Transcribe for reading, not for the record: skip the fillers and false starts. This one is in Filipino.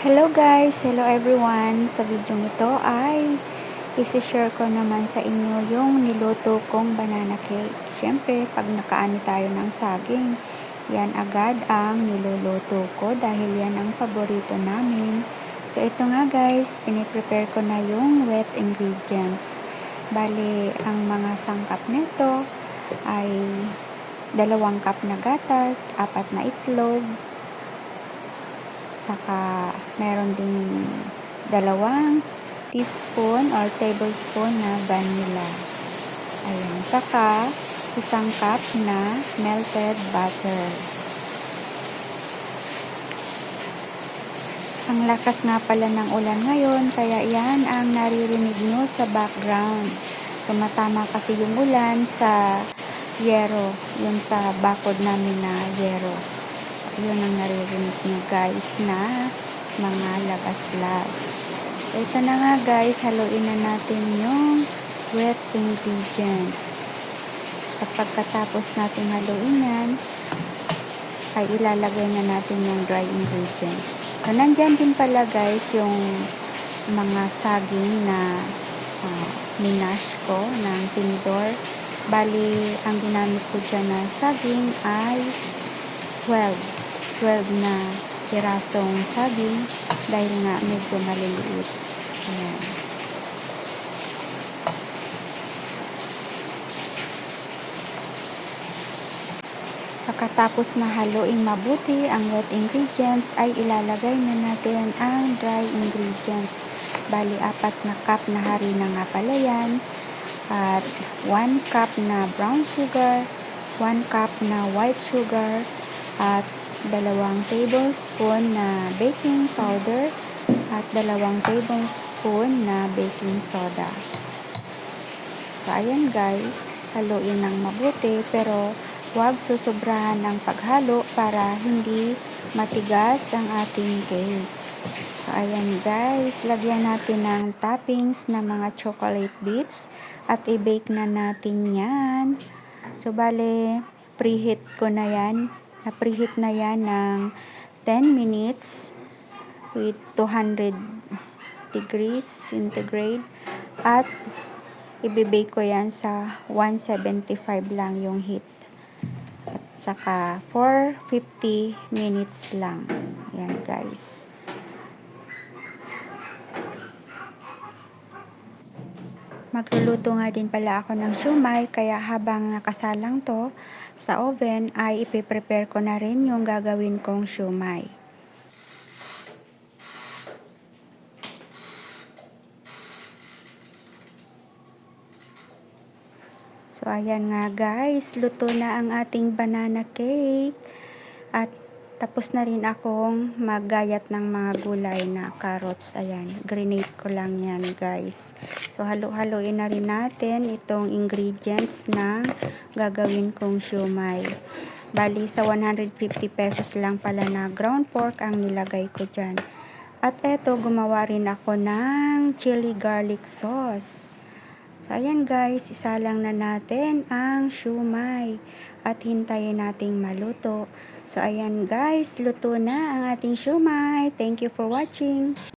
Hello guys! Hello everyone! Sa video ito ay isi-share ko naman sa inyo yung niluto kong banana cake. Siyempre, pag nakaani tayo ng saging, yan agad ang niluluto ko dahil yan ang paborito namin. So ito nga guys, piniprepare ko na yung wet ingredients. Bali, ang mga sangkap nito ay 2 cup na gatas, 4 na itlog, saka meron ding 2 teaspoon or tablespoon na vanilla. Ayan, saka 1 cup na melted butter. Ang lakas nga pala ng ulan ngayon, kaya yan ang naririnig nyo sa background. Tumatama kasi yung ulan sa yero, yun sa bakod namin na yero. Yun ang naririnig nyo guys na mga labas-las. Ito na nga guys, haluin na natin yung wet ingredients. Kapag katapos natin haluin yan, ay ilalagay na natin yung dry ingredients. So, nandyan din pala guys yung mga saging na minash ko ng tinidor. Bali, ang ginamit ko dyan na saging ay 12 na pirasong saging dahil nga medyo maliliit. Ayan. Pagkatapos na haluin mabuti ang wet ingredients ay ilalagay na natin ang dry ingredients. Bali, 4 na cup na harina nga pala yan at 1 cup na brown sugar, 1 cup na white sugar at 2 tablespoon na baking powder at 2 tablespoon na baking soda. So, ayan guys, haluin ng mabuti pero huwag susobrahan ng paghalo para hindi matigas ang ating cake. So, ayan guys, lagyan natin ng toppings na mga chocolate bits at i-bake na natin yan. So, bale, preheat ko na yan. Na-preheat na yan ng 10 minutes with 200 degrees centigrade at i-bake ko yan sa 175 lang yung heat. At saka for 50 minutes lang. Yan guys. Magluluto nga din pala ako ng siumay, kaya habang nakasalang to sa oven ay ipiprepare ko na rin yung gagawin kong siumay. So ayan nga guys, luto na ang ating banana cake at tapos na rin akong maggayat ng mga gulay na carrots. Ayan, grenade ko lang yan guys. So halo-haloin na rin natin itong ingredients na gagawin kong siumay. Bali sa 150 pesos lang pala na ground pork ang nilagay ko dyan. At eto, gumawa rin ako ng chili garlic sauce. So ayan guys, isalang na natin ang siumay at hintayin nating maluto. So ayan guys, luto na ang ating siumay. Thank you for watching.